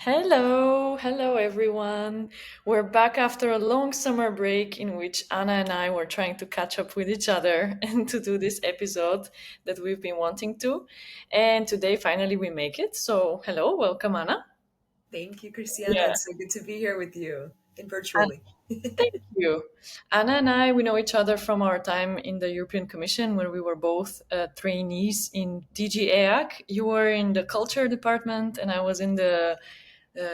Hello everyone. We're back after a long summer break in which Anna and I were trying to catch up with each other and to do this episode that we've been wanting to. And today finally we make it. So, hello, welcome Anna. Thank you, Kristiana. Yeah. It's so good to be here with you and And virtually. thank you. Anna and I, we know each other from our time in the European Commission where we were both trainees in DG EAC. You were in the culture department and I was in the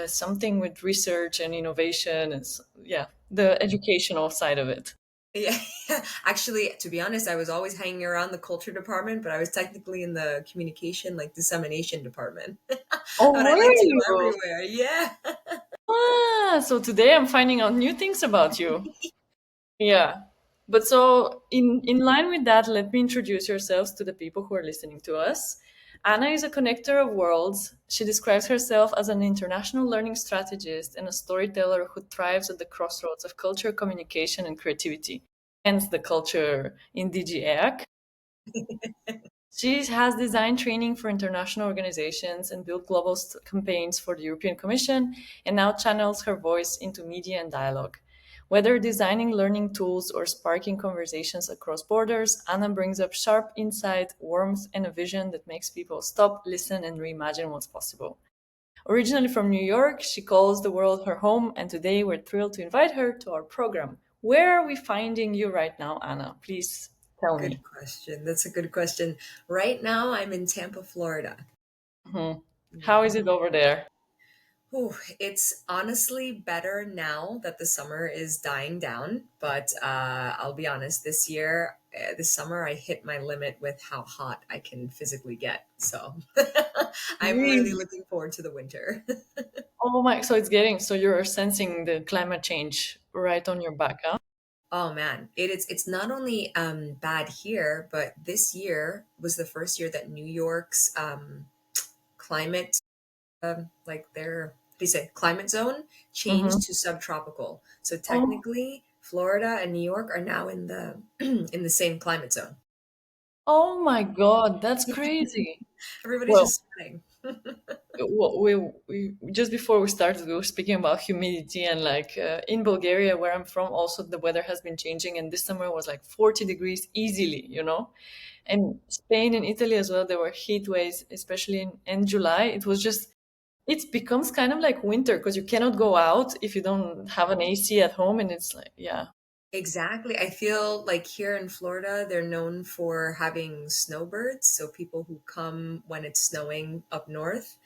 something with research and innovation and yeah, the educational side of it. Yeah, actually, to be honest, I was always hanging around the culture department, but I was technically in the communication, like dissemination department. But Oh, I like to were go you? everywhere. Yeah. So today I'm finding out new things about you. Yeah. But so in line with that, let me introduce yourselves to the people who are listening to us. Anna is a connector of worlds. She describes herself as an international learning strategist and a storyteller who thrives at the crossroads of culture, communication, and creativity. Hence the culture in DGEAC. She has designed training for international organizations and built global campaigns for the European Commission and now channels her voice into media and dialogue. Whether designing learning tools or sparking conversations across borders, Anna brings up sharp insight, warmth, and a vision that makes people stop, listen, and reimagine what's possible. Originally from New York, she calls the world her home, and today we're thrilled to invite her to our program. Where are we finding you right now, Anna? Please tell Good me. question. That's a good question. Right now, I'm in Tampa, Florida. Mhm. How Yeah. is it over there? Ooh, it's honestly better now that the summer is dying down. But I'll be honest, this summer, I hit my limit with how hot I can physically get. So I'm really Really? looking forward to the winter. Oh my, so it's getting, so you're sensing the climate change right on your back, huh? Oh man, it's not only bad here, but this year was the first year that New York's climate, like their what do you say, climate zone Mm-hmm. changed to subtropical. So Oh, technically, Florida and New York are now in the in the same climate zone. oh my God, that's crazy. Everybody's Well, just sweating. we just before we started, we were speaking about humidity and like in Bulgaria, where I'm from, also the weather has been changing, and this summer was like 40 degrees easily, you know? And Spain and Italy as well, there were heat waves, especially in July. It was just it becomes kind of like winter because you cannot go out if you don't have an AC at home, and it's like, yeah. Exactly. I feel like here in Florida, they're known for having snowbirds, so people who come when it's snowing up north.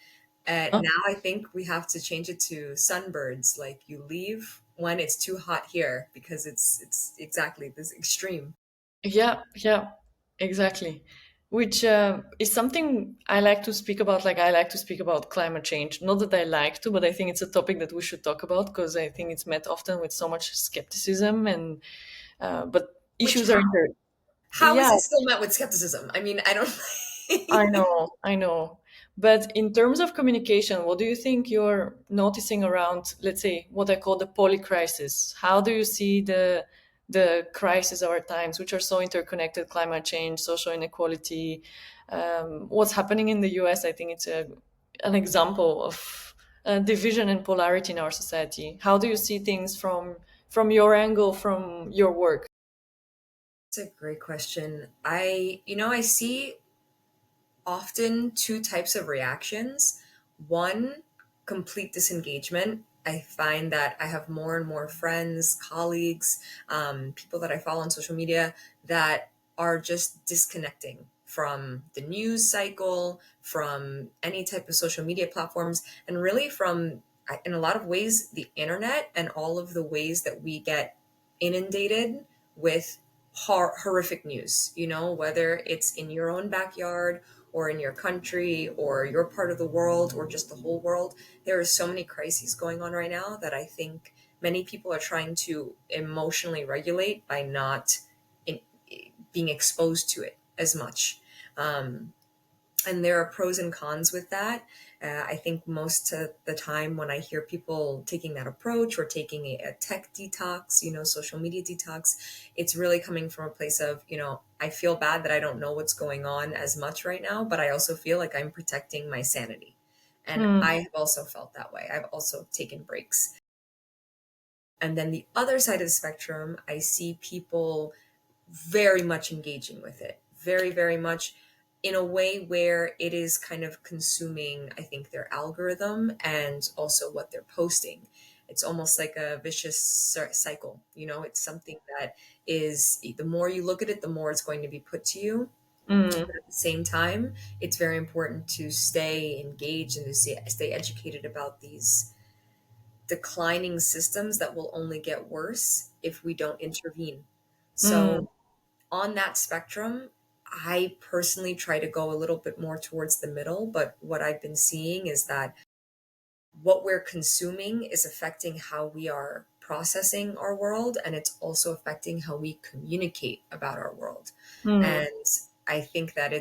Huh? Now I think we have to change it to sunbirds. Like you leave when it's too hot here because it's exactly this extreme. Yeah, yeah, exactly. Which is something I like to speak about. Like, I like to speak about climate change. Not that I like to, but I think it's a topic that we should talk about because I think it's met often with so much skepticism and, but Which issues are inter. how is Yeah, it still met with skepticism? I mean, I don't. I know, I know. But in terms of communication, what do you think you're noticing around, let's say, what I call the polycrisis? How do you see the crisis of our times, which are so interconnected: climate change, social inequality, what's happening in the US? I think it's an example of division and polarity in our society. How do you see things from your angle, from your work? It's a great question. I see often two types of reactions. One, complete disengagement. I find that I have more and more friends, colleagues, people that I follow on social media that are just disconnecting from the news cycle, from any type of social media platforms, and really from, in a lot of ways, the internet and all of the ways that we get inundated with horrific news, whether it's in your own backyard or in your country or your part of the world or just the whole world. There are so many crises going on right now that I think many people are trying to emotionally regulate by not in, being exposed to it as much. Um, and there are pros and cons with that. I think most of the time when I hear people taking that approach or taking a tech detox, social media detox, it's really coming from a place of, I feel bad that I don't know what's going on as much right now, but I also feel like I'm protecting my sanity. And Mm, I have also felt that way. I've also taken breaks. And then the other side of the spectrum, I see people very much engaging with it, very, very much, in a way where it is kind of consuming, I think, their algorithm and also what they're posting. It's almost like a vicious cycle. It's something that is, the more you look at it, the more it's going to be put to you. mm, But at the same time, it's very important to stay engaged and to stay educated about these declining systems that will only get worse if we don't intervene. mm, So, on that spectrum, I personally try to go a little bit more towards the middle, but what I've been seeing is that what we're consuming is affecting how we are processing our world, and it's also affecting how we communicate about our world. mm, And I think that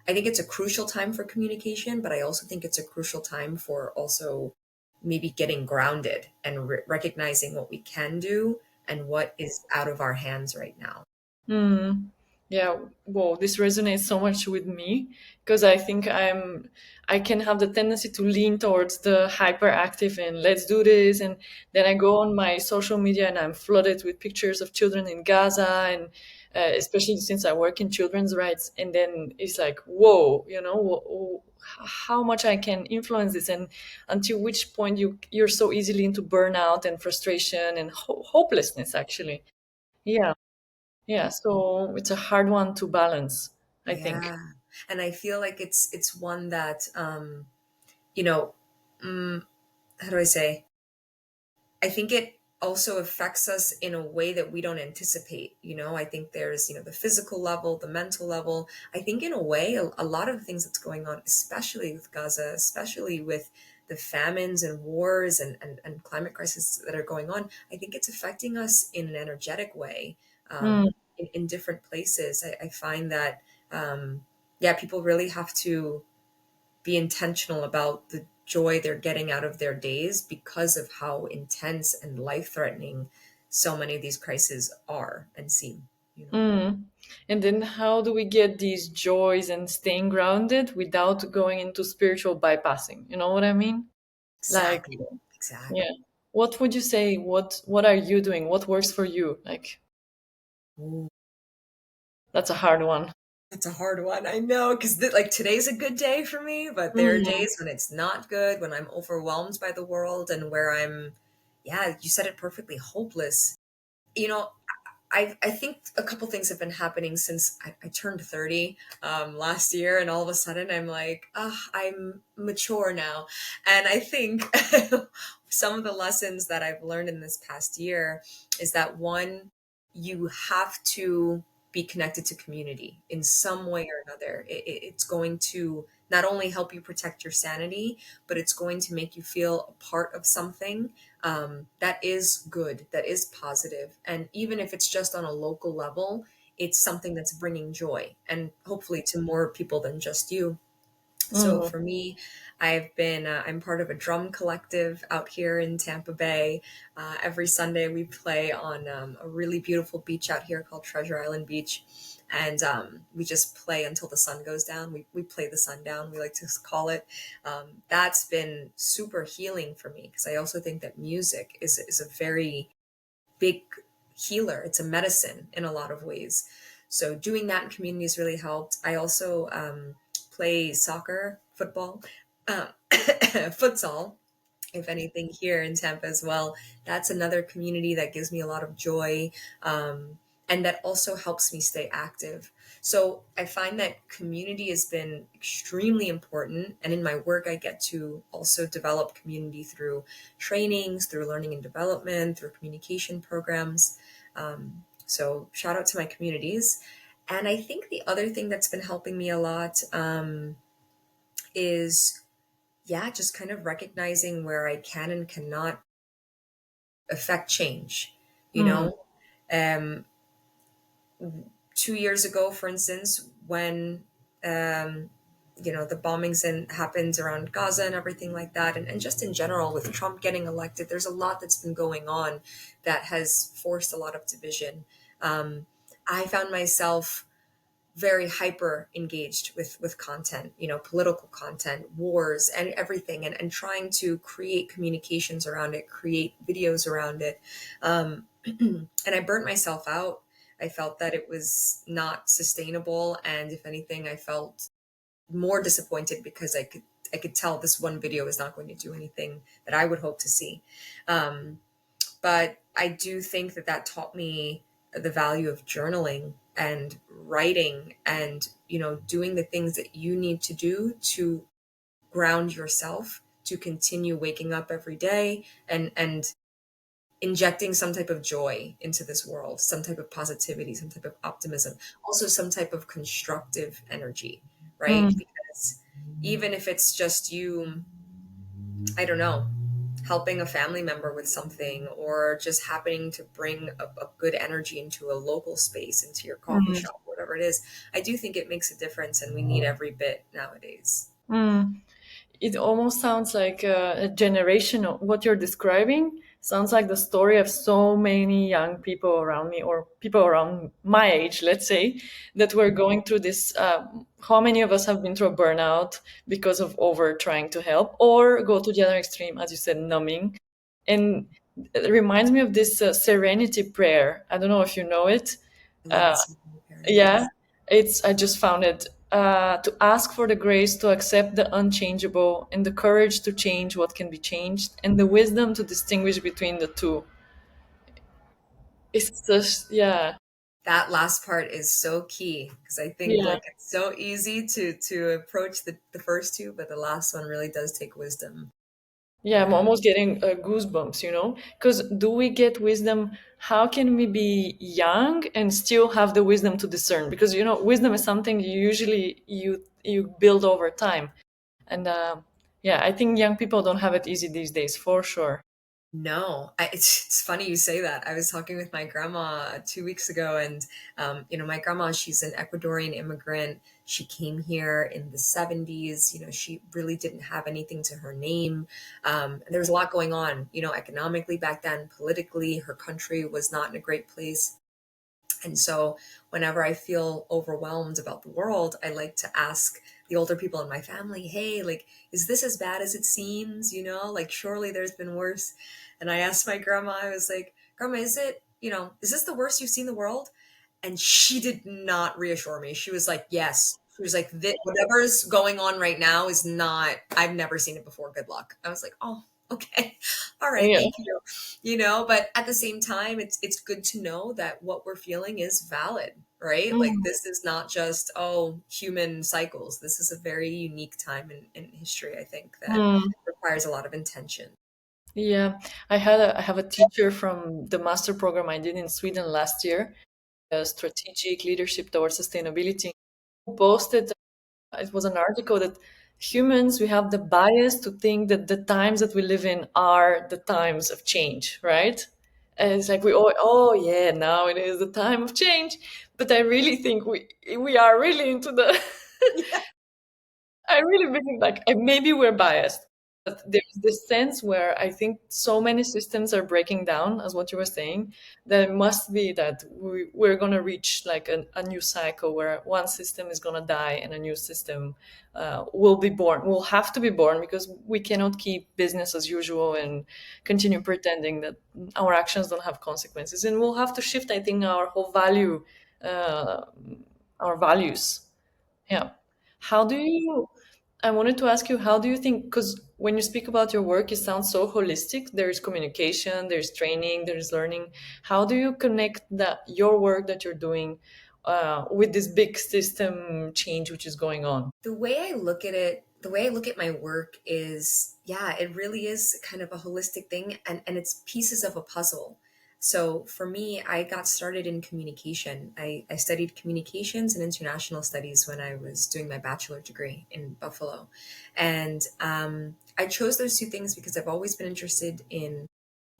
I think it's a crucial time for communication, but I also think it's a crucial time for also maybe getting grounded and recognizing what we can do and what is out of our hands right now. mm. Yeah, whoa, this resonates so much with me because I think I can have the tendency to lean towards the hyperactive and let's do this. And then I go on my social media and I'm flooded with pictures of children in Gaza and especially since I work in children's rights. And then it's like, whoa, how much I can influence this and until which point you're so easily into burnout and frustration and hopelessness, actually. Yeah. Yeah, so it's a hard one to balance, I think. Yeah. And I feel like it's one that you know, mm, how do I say? I think it also affects us in a way that we don't anticipate. I think there's, the physical level, the mental level. I think in a way, a lot of the things that's going on, especially with Gaza, especially with the famines and wars and climate crisis that are going on, I think it's affecting us in an energetic way, Mm, in different places. I find that, yeah, people really have to be intentional about the joy they're getting out of their days because of how intense and life threatening so many of these crises are and seem. mm. And then how do we get these joys and staying grounded without going into spiritual bypassing? You know what I mean? Like, Exactly. Exactly. yeah. What would you say? What are you doing? What works for you? Like, Ooh, that's a hard one. that's a hard one. I know, because like today's a good day for me, but there are Mm, days when it's not good, when I'm overwhelmed by the world and where yeah, you said it perfectly, hopeless. You know, I think a couple things have been happening since I turned 30 last year, and all of a sudden I'm like, I'm mature now. And I think some of the lessons that I've learned in this past year is that one, you have to be connected to community in some way or another. It's going to not only help you protect your sanity, but it's going to make you feel a part of something that is good, that is positive. And even if it's just on a local level, it's something that's bringing joy and hopefully to more people than just you. So mm, for me, I'm part of a drum collective out here in Tampa Bay. Every Sunday we play on a really beautiful beach out here called Treasure Island Beach. And we just play until the sun goes down. We play the sun down, we like to call it. That's been super healing for me because I also think that music is a very big healer. It's a medicine in a lot of ways. So doing that in community has really helped. I also play soccer, football, futsal, if anything, here in Tampa as well. That's another community that gives me a lot of joy, and that also helps me stay active. So I find that community has been extremely important. And in my work, I get to also develop community through trainings, through learning and development, through communication programs. So shout out to my communities. And I think the other thing that's been helping me a lot is, yeah, just kind of recognizing where I can and cannot affect change. You mm, know, um, 2 years ago, for instance, when um, the bombings and happened around Gaza and everything like that, and just in general with Trump getting elected, there's a lot that's been going on that has forced a lot of division. Um, I found myself very hyper engaged with content, political content, wars, and everything, and trying to create communications around it, create videos around it. And I burnt myself out. I felt that it was not sustainable, and if anything, I felt more disappointed because I could tell this one video is not going to do anything that I would hope to see. Um, but I do think that that taught me the value of journaling and writing, and doing the things that you need to do to ground yourself, to continue waking up every day, and injecting some type of joy into this world, some type of positivity, some type of optimism, also some type of constructive energy, right? Mm, Because even if it's just you, I don't know, helping a family member with something, or just happening to bring a good energy into a local space, into your coffee mm, shop, whatever it is, I do think it makes a difference, and we need every bit nowadays. mm. It almost sounds like a generational. What you're describing sounds like the story of so many young people around me, or people around my age, let's say, that were going through this. How many of us have been through a burnout because of over trying to help, or go to the other extreme, as you said, numbing? And it reminds me of this serenity prayer. I don't know if you know it. I love Uh, the simple prayer, yeah, yes. it's I just found it to ask for the grace to accept the unchangeable and the courage to change what can be changed and the wisdom to distinguish between the two. It's just That last part is so key, because I think yeah. like it's so easy to approach the first two, but the last one really does take wisdom. Yeah, I'm Yeah. almost getting goosebumps, because do we get wisdom? How can we be young and still have the wisdom to discern? Because wisdom is something you build over time, and yeah, I think young people don't have it easy these days for sure. No, it's funny you say that. I was talking with my grandma 2 weeks ago, and my grandma, she's an Ecuadorian immigrant. She came here in the 70s. She really didn't have anything to her name. There was a lot going on, economically back then, politically. Her country was not in a great place. And so, whenever I feel overwhelmed about the world, I like to ask the older people in my family, hey, like, is this as bad as it seems? Like, surely there's been worse. And I asked my grandma, I was like, Grandma, is this the worst you've seen the world? And she did not reassure me. She was like, yes. She was like, whatever's going on right now is not, I've never seen it before. Good luck. I was like, oh, okay. All right. Yeah. Thank you. But at the same time, it's good to know that what we're feeling is valid, right? Like, Mm. this is not just, oh, human cycles. This is a very unique time in history, I think, that Mm. requires a lot of intention. Yeah, I have a teacher from the master program I did in Sweden last year, strategic leadership towards sustainability, who posted it was an article that humans we have the bias to think that the times that we live in are the times of change, right? And it's like we all, oh yeah, now it is the time of change, but I really think we are really into the Yeah. I really believe like maybe we're biased, but there's this sense where I think so many systems are breaking down, as what you were saying. That it must be that we're gonna reach like a new cycle where one system is gonna die and a new system will be born. Will have to be born because we cannot keep business as usual and continue pretending that our actions don't have consequences. And we'll have to shift, I think, uh, our values. Yeah. How do you, I wanted to ask you, how do you think, because when you speak about your work, it sounds so holistic. There's communication, there's training, there's learning. How do you connect your work that you're doing with this big system change which is going on? The way I look at my work is, yeah, it really is kind of a holistic thing, and it's pieces of a puzzle. So for me, I got started in communication. I studied communications and international studies when I was doing my bachelor degree in Buffalo. And I chose those two things because I've always been interested in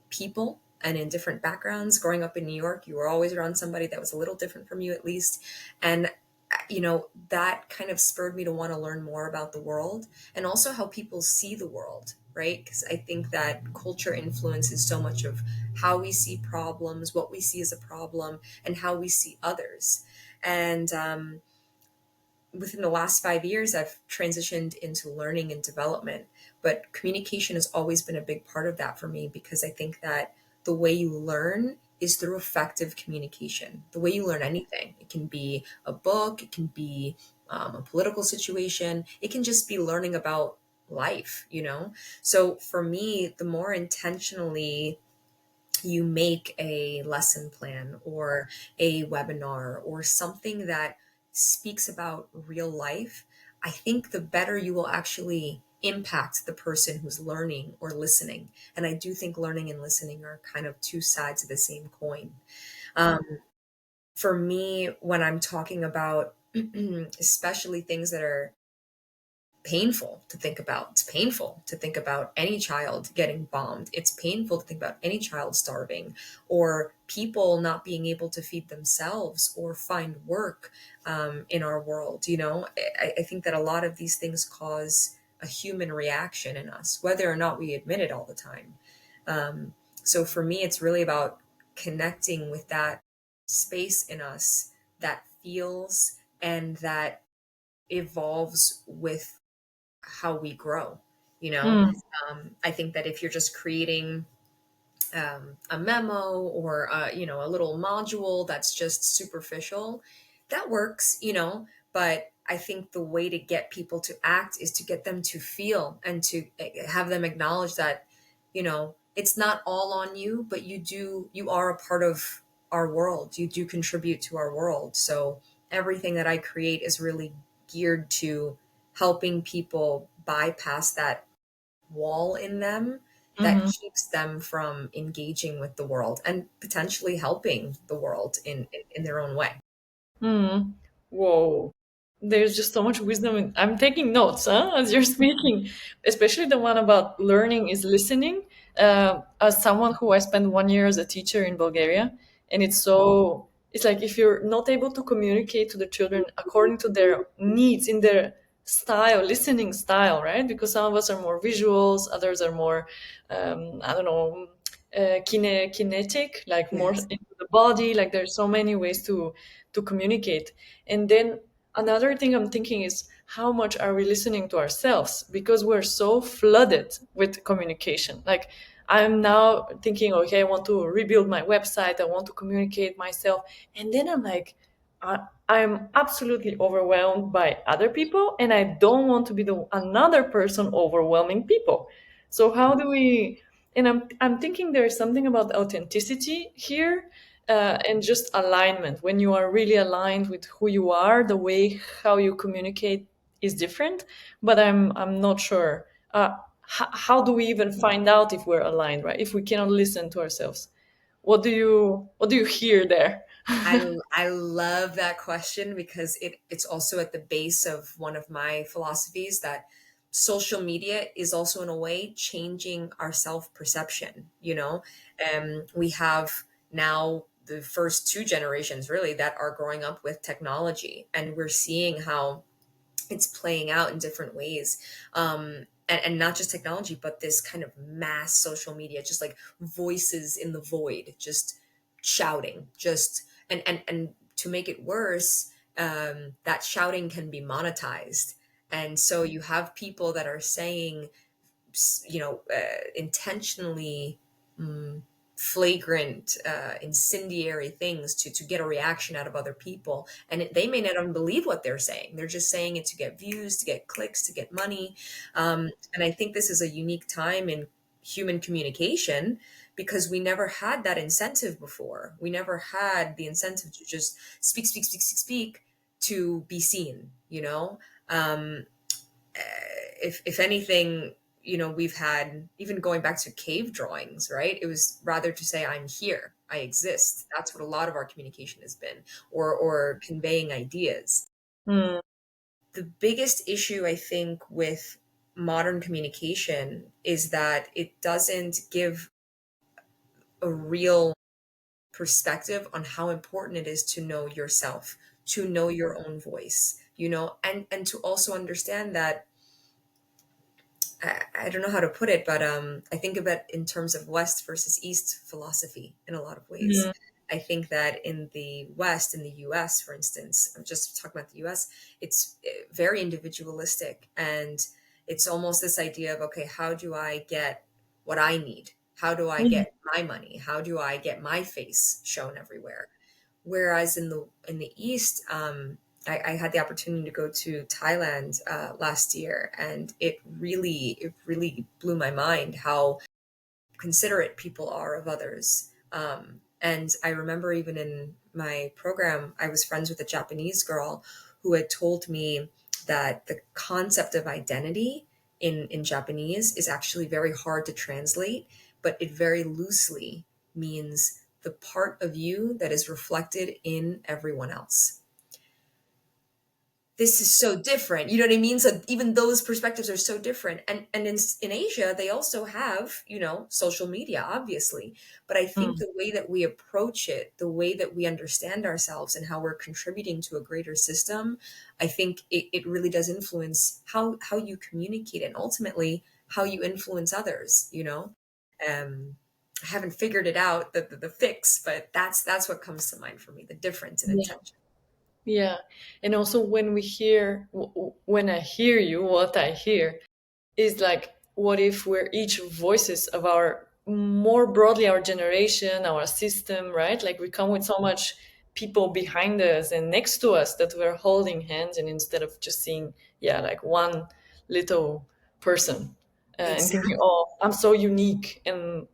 people and in different backgrounds. Growing up in New York, you were always around somebody that was a little different from you, at least. And, that kind of spurred me to want to learn more about the world, and also how people see the world, right? Because I think that culture influences so much of how we see problems, what we see as a problem, and how we see others. And within the last 5 years, I've transitioned into learning and development, but communication has always been a big part of that for me, because I think that the way you learn is through effective communication. The way you learn anything, it can be a book, it can be a political situation, it can just be learning about life, you know? So for me, the more intentionally you make a lesson plan or a webinar or something that speaks about real life, I think the better you will actually impact the person who's learning or listening. And I do think learning and listening are kind of two sides of the same coin. Um, for me, when I'm talking about especially things that are painful to think about. It's painful to think about any child getting bombed. It's painful to think about any child starving, or people not being able to feed themselves or find work in our world. You know, I think that a lot of these things cause a human reaction in us, whether or not we admit it all the time. So for me, it's really about connecting with that space in us that feels and that evolves with how we grow. You know, Mm. I think that if you're just creating a memo or a little module that's just superficial, that works, but I think the way to get people to act is to get them to feel and to have them acknowledge that, it's not all on you, but you are a part of our world. You do contribute to our world. So everything that I create is really geared to helping people bypass that wall in them that Mhm. keeps them from engaging with the world and potentially helping the world in their own way. Mm. Whoa. There's just so much wisdom. I'm taking notes, as you're speaking, especially the one about learning is listening. As someone who I spent 1 year as a teacher in Bulgaria, and it's like if you're not able to communicate to the children according to their needs in their style, listening style, right? Because some of us are more visuals, others are more, I don't know, kinetic, like more Yes. into the body. Like there's so many ways to communicate. And then another thing I'm thinking is how much are we listening to ourselves, because we're so flooded with communication. Like I'm now thinking, okay, I want to rebuild my website, I want to communicate myself, and then I'm like, I'm absolutely overwhelmed by other people, and I don't want to be the another person overwhelming people. So how do we? And I'm thinking there is something about authenticity here, and just alignment. When you are really aligned with who you are, the way how you communicate is different. But I'm not sure. How do we even find out if we're aligned, right? If we cannot listen to ourselves, what do you hear there? I love that question because it's also at the base of one of my philosophies that social media is also in a way changing our self perception. We have now the first two generations really that are growing up with technology, and we're seeing how it's playing out in different ways. And not just technology, but this kind of mass social media, just like voices in the void, just shouting, just and to make it worse, that shouting can be monetized. And so you have people that are saying, intentionally mm, flagrant, incendiary things to get a reaction out of other people. And they may not even believe what they're saying. They're just saying it to get views, to get clicks, to get money. And I think this is a unique time in human communication because we never had that incentive before. We never had the incentive to just speak, speak, speak, speak, speak to be seen, Um, if anything, we've had, even going back to cave drawings, right? It was rather to say I'm here, I exist. That's what a lot of our communication has been, or conveying ideas. Hmm. The biggest issue I think with modern communication is that it doesn't give a real perspective on how important it is to know yourself, to know your own voice, and to also understand that I don't know how to put it, but I think of it in terms of West versus East philosophy in a lot of ways. I think that in the West, in the US, for instance, I'm just talking about the US, it's very individualistic. And it's almost this idea of, okay, how do I get what I need? How do I Mhm. get my money? How do I get my face shown everywhere? Whereas in the East, I had the opportunity to go to Thailand last year, and it really blew my mind how considerate people are of others. And I remember even in my program, I was friends with a Japanese girl who had told me that the concept of identity in Japanese is actually very hard to translate, but it very loosely means the part of you that is reflected in everyone else. This is so different. You know what I mean? So even those perspectives are so different. And in Asia, they also have, you know, social media, obviously. But I think Mm. the way that we approach it, the way that we understand ourselves and how we're contributing to a greater system, I think it really does influence how you communicate and ultimately how you influence others, you know? Um, I haven't figured it out, the fix, but that's what comes to mind for me, the difference in Yeah. intention. Yeah. And also when we hear, when I hear you, what I hear is like, what if we're each voices of our, more broadly, our generation, our system, right? Like we come with so much people behind us and next to us that we're holding hands, and instead of just seeing, yeah, like one little person, and thinking, Exactly. oh, I'm so unique, and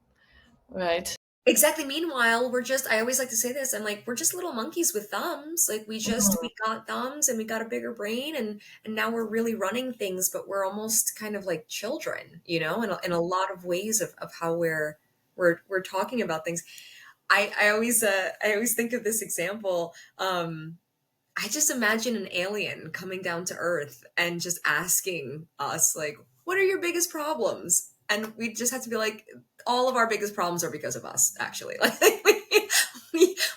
right. Exactly. Meanwhile, we're just, I always like to say this, I'm like, we're just little monkeys with thumbs. Like Mhm. we got thumbs and we got a bigger brain and now we're really running things, but we're almost kind of like children, you know, in a lot of ways of how we're talking about things. I always think of this example. I just imagine an alien coming down to Earth and just asking us, like, what are your biggest problems? And we just have to be like, all of our biggest problems are because of us, actually. Like,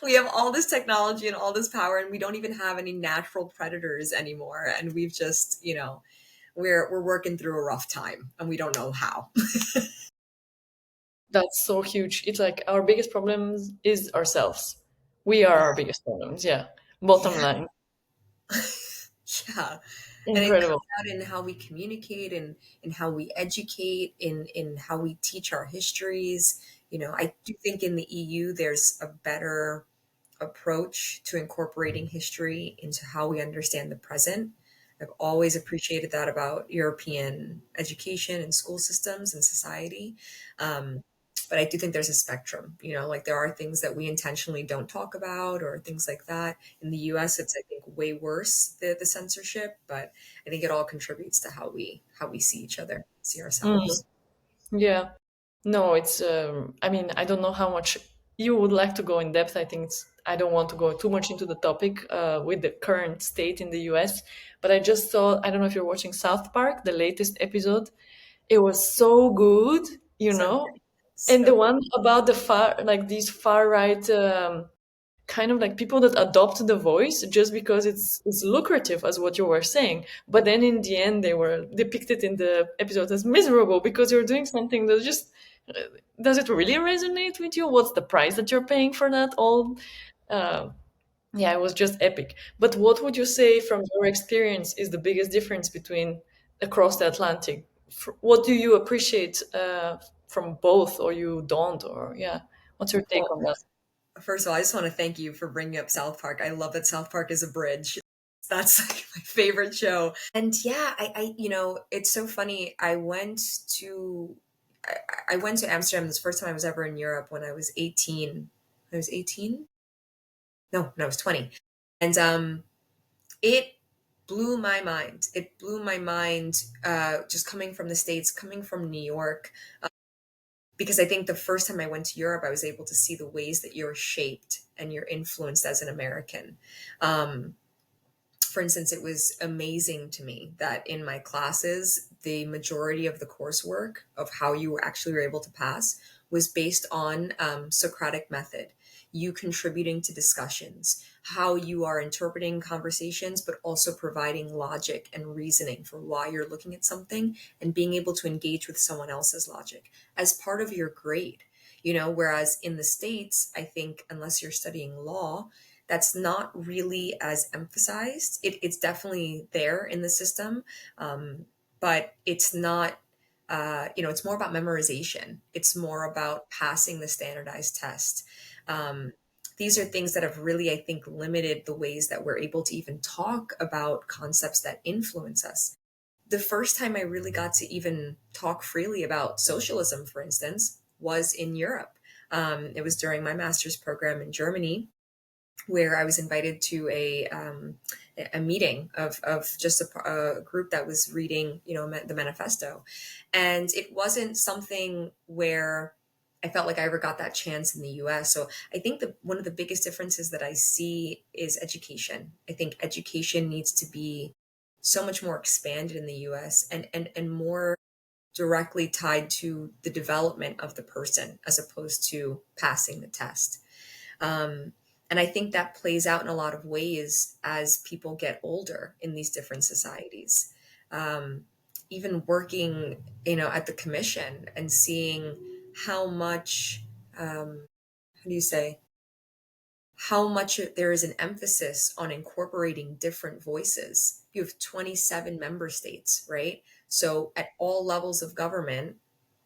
we have all this technology and all this power, and we don't even have any natural predators anymore. And we've just, you know, we're working through a rough time and we don't know how. That's so huge. It's like our biggest problems is ourselves. We are our biggest problems. Yeah. Bottom Yeah. line. Yeah. And it Incredible. comes out in how we communicate and in how we educate, in how we teach our histories. You know, I do think in the EU there's a better approach to incorporating history into how we understand the present. I've always appreciated that about European education and school systems and society. Um, but I do think there's a spectrum, you know, like there are things that we intentionally don't talk about or things like that. In the US, it's, I think, way worse, the censorship, but I think it all contributes to how we see each other, see Mm, ourselves. yeah. No, it's, I mean, I don't know how much you would like to go in depth. I think I don't want to go too much into the topic with the current state in the US, but I just saw, I don't know if you're watching South Park, the latest episode. It was so good, you So, know? And the so one about the far, like these far right, kind of like people that adopt the voice just because it's lucrative, as what you were saying, but then in the end they were depicted in the episode as miserable because you're doing something that just, does it really resonate with you? What's the price that you're paying for that all? uh, yeah, it was just epic. But what would you say from your experience is the biggest difference between across the Atlantic? What do you appreciate from both, or you don't, or yeah, what's your take well, on that? first of all, I just want to thank you for bringing up South Park. I love that South Park is a bridge. That's like my favorite show. And yeah, you know, it's so funny. I, I went to Amsterdam this first time I was ever in Europe when I was 18. I was 18? No, I was 20. And it blew my mind. It blew my mind just coming from the States, coming from New York, because I think the first time I went to Europe, I was able to see the ways that you're shaped and you're influenced as an American. Um, for instance, it was amazing to me that in my classes, the majority of the coursework of how you actually were able to pass was based on Socratic method, you contributing to discussions, how you are interpreting conversations, but also providing logic and reasoning for why you're looking at something and being able to engage with someone else's logic as part of your grade. whereas in the States, I think unless you're studying law, that's not really as emphasized. It's definitely there in the system, but it's not, it's more about memorization. It's more about passing the standardized test. Um, these are things that have really, I think, limited the ways that we're able to even talk about concepts that influence us. The first time I really got to even talk freely about socialism, for instance, was in Europe. It was during my master's program in Germany, where I was invited to a meeting of just a group that was reading, the manifesto. And it wasn't something where I felt like I ever got that chance in the US. So I think that one of the biggest differences that I see is education. I think education needs to be so much more expanded in the US, and more directly tied to the development of the person as opposed to passing the test. Um, and I think that plays out in a lot of ways as people get older in these different societies. Um, Even working, at the commission and seeing how much, how do you say, how much there is an emphasis on incorporating different voices. You have 27 member states, right? So at all levels of government,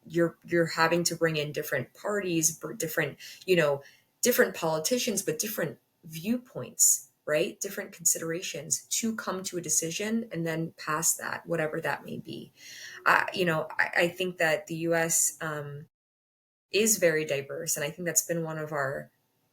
you're having to bring in different parties, different, different politicians, but different viewpoints, right? Different considerations to come to a decision and then pass that, whatever that may be. I think that the US is very diverse, and I think that's been one of our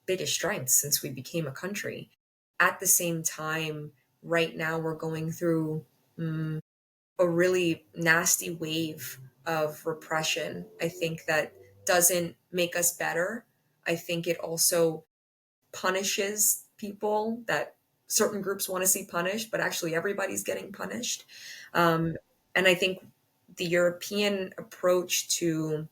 biggest strengths since we became a country. At the same time, right now we're going through a really nasty wave of repression. I think that doesn't make us better. I think it also punishes people that certain groups want to see punished, but actually everybody's getting punished. Um, and I think the European approach to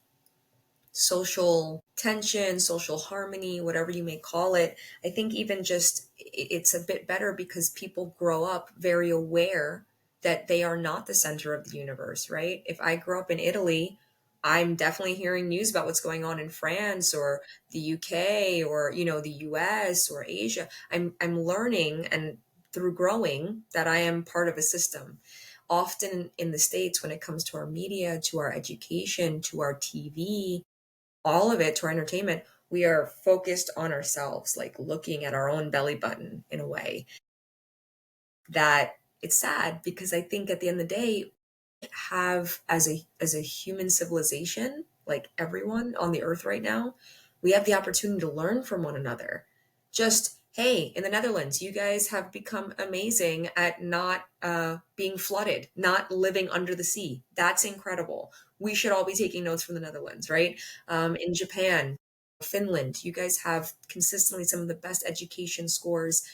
social tension, social harmony, whatever you may call it, I think even just it's a bit better because people grow up very aware that they are not the center of the universe, right? If I grew up in Italy, I'm definitely hearing news about what's going on in France or the UK or, the US or Asia. I'm learning, and through growing, that I am part of a system. Often in the States, when it comes to our media, to our education, to our TV, all of it, to our entertainment, we are focused on ourselves, like looking at our own belly button in a way that it's sad, because I think at the end of the day, have as a human civilization, like everyone on the earth right now, we have the opportunity to learn from one another. Just, hey, in the Netherlands, you guys have become amazing at not being flooded, not living under the sea. That's incredible. We should all be taking notes from the Netherlands, right? In Japan, Finland, you guys have consistently some of the best education scores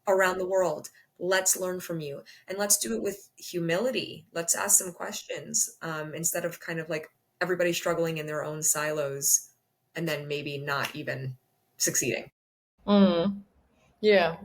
around the world. Let's learn from you, and let's do it with humility. Let's ask some questions, instead of kind of like everybody struggling in their own silos and then maybe not even succeeding. Mm. Yeah,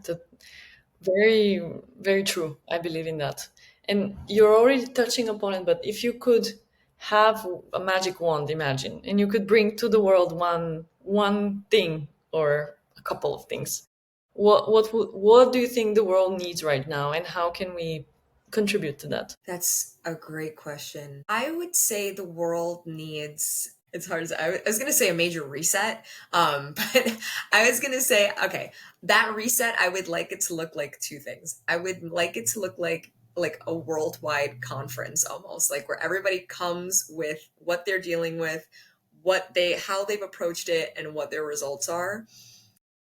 very, very true. I believe in that. And you're already touching upon it, but if you could have a magic wand, imagine, and you could bring to the world one thing or a couple of things, what do you think the world needs right now, and how can we contribute to that? That's a great question. I would say the world needs, it's hard to say. I was going to say a major reset. But I was going to say, okay, that reset, I would like it to look like two things. I would like it to look like a worldwide conference, almost like where everybody comes with what they're dealing with, how they've approached it, and what their results are,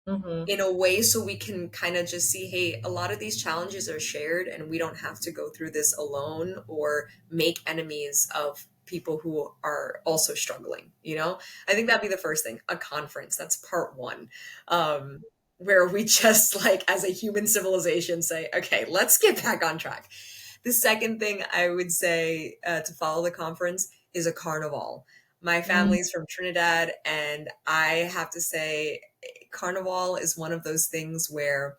Mm-hmm. in a way, so we can kind of just see, hey, a lot of these challenges are shared and we don't have to go through this alone or make enemies of people who are also struggling. I think that'd be the first thing, a conference. That's part one. Where we just, like, as a human civilization, say, okay, let's get back on track. The second thing I would say, to follow the conference, is a carnival. My family's from Trinidad, and I have to say, carnival is one of those things where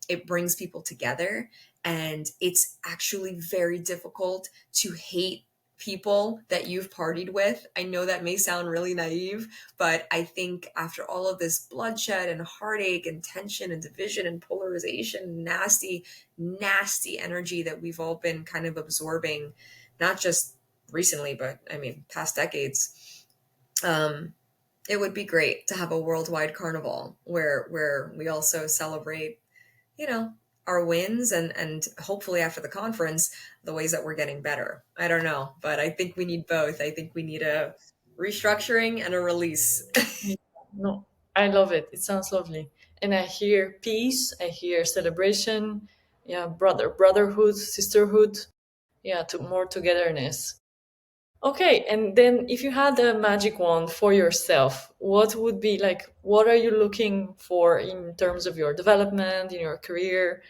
it brings people together, and it's actually very difficult to hate people that you've partied with. I know that may sound really naive, but I think after all of this bloodshed and heartache and tension and division and polarization, nasty, nasty energy that we've all been kind of absorbing, not just recently, but I mean, past decades, um, it would be great to have a worldwide carnival where we also celebrate, you know, our wins and hopefully after the conference, the ways that we're getting better. I don't know, but I think we need both. I think we need a restructuring and a release. Yeah, no, I love it. It sounds lovely. And I hear peace, I hear celebration, yeah, brotherhood, sisterhood, yeah, to more togetherness. Okay, and then if you had a magic wand for yourself, what would be like, what are you looking for in terms of your development, in your career?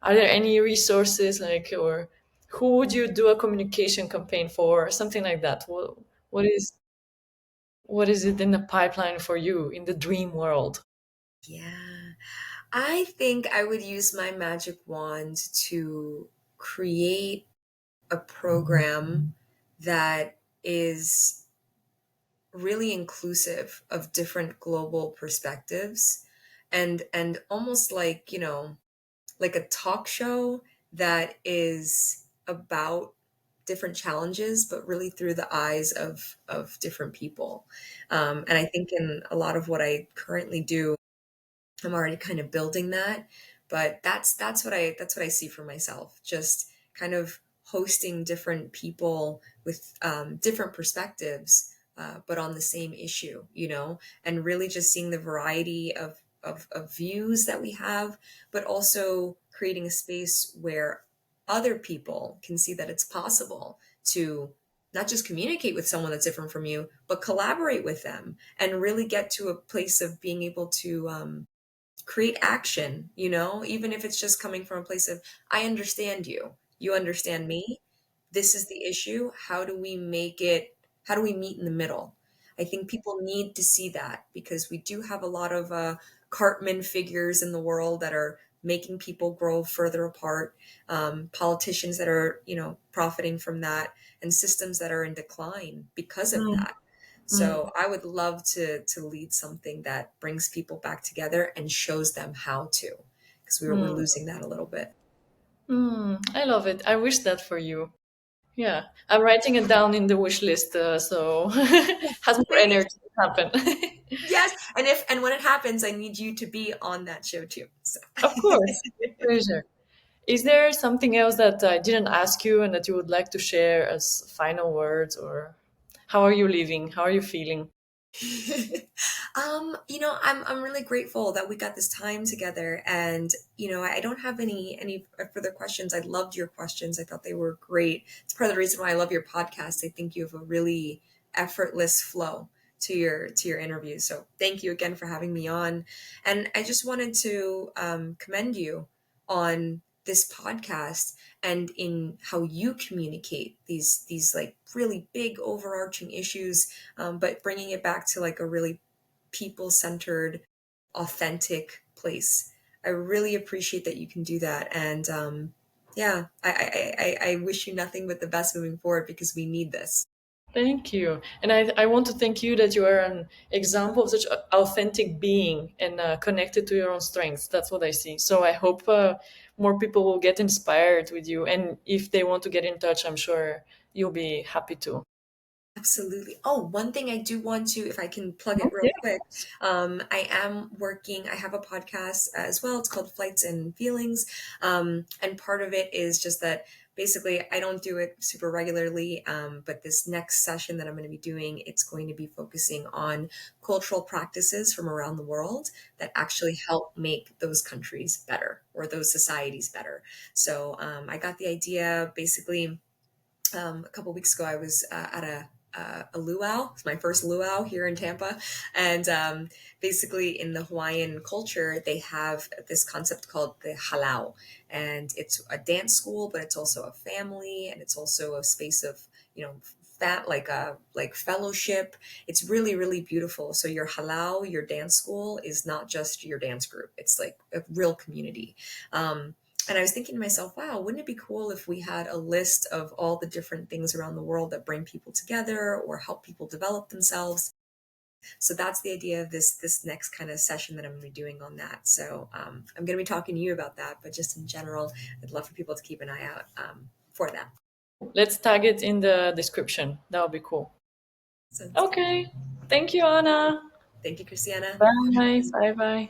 Are there any resources like, or who would you do a communication campaign for, something like that? What is what is it in the pipeline for you in the dream world? Yeah. I think I would use my magic wand to create a program that is really inclusive of different global perspectives and almost like, you know, like a talk show that is about different challenges but really through the eyes of different people. And I think in a lot of what I currently do, I'm already kind of building that, but that's what I see for myself. Just kind of hosting different people with different perspectives, but on the same issue, you know, and really just seeing the variety of views that we have, but also creating a space where other people can see that it's possible to not just communicate with someone that's different from you, but collaborate with them and really get to a place of being able to create action, you know, even if it's just coming from a place of, I understand you, you understand me, this is the issue. How do we make it, how do we meet in the middle? I think people need to see that because we do have a lot of Cartman figures in the world that are making people grow further apart, politicians that are, you know, profiting from that, and systems that are in decline because of Mm, that. mm, So I would love to lead something that brings people back together and shows them how to, because we're mm, losing that a little bit. I love it. I wish that for you. Yeah, I'm writing it down in the wish list, so has more energy to happen. Yes, and when it happens, I need you to be on that show too. So. Of course, with pleasure. Is there something else that I didn't ask you and that you would like to share as final words, or how are you living? How are you feeling? You know, I'm really grateful that we got this time together, and you know, I don't have any further questions. I loved your questions. I thought they were great. It's part of the reason why I love your podcast. I think you have a really effortless flow to your interviews. So thank you again for having me on, and I just wanted to commend you on this podcast and in how you communicate these like really big overarching issues, but bringing it back to like a really people centered, authentic place. I really appreciate that you can do that. And yeah, I wish you nothing but the best moving forward because we need this. Thank you. And I want to thank you that you are an example of such authentic being and connected to your own strengths. That's what I see. So I hope more people will get inspired with you. And if they want to get in touch, I'm sure you'll be happy to. Absolutely. Oh, one thing I do want to, if I can plug it real Okay. quick, I am working, I have a podcast as well. It's called Flights and Feelings. And part of it is just that basically I don't do it super regularly, but this next session that I'm going to be doing, it's going to be focusing on cultural practices from around the world that actually help make those countries better or those societies better. So I got the idea basically a couple weeks ago. I was at a luau. It's my first luau here in Tampa, and basically in the Hawaiian culture, they have this concept called the halau, and it's a dance school, but it's also a family, and it's also a space of, you know, that like a like fellowship. It's really really beautiful. So your halau, your dance school, is not just your dance group. It's like a real community. Um, And I was thinking to myself, wow, wouldn't it be cool if we had a list of all the different things around the world that bring people together or help people develop themselves? So that's the idea of this next kind of session that I'm going to be doing on that. So I'm going to be talking to you about that, but just in general, I'd love for people to keep an eye out for that. Let's tag it in the description. That would be cool. Sounds good. Okay. Thank you, Anna. Thank you, Kristiana. Bye. Bye bye.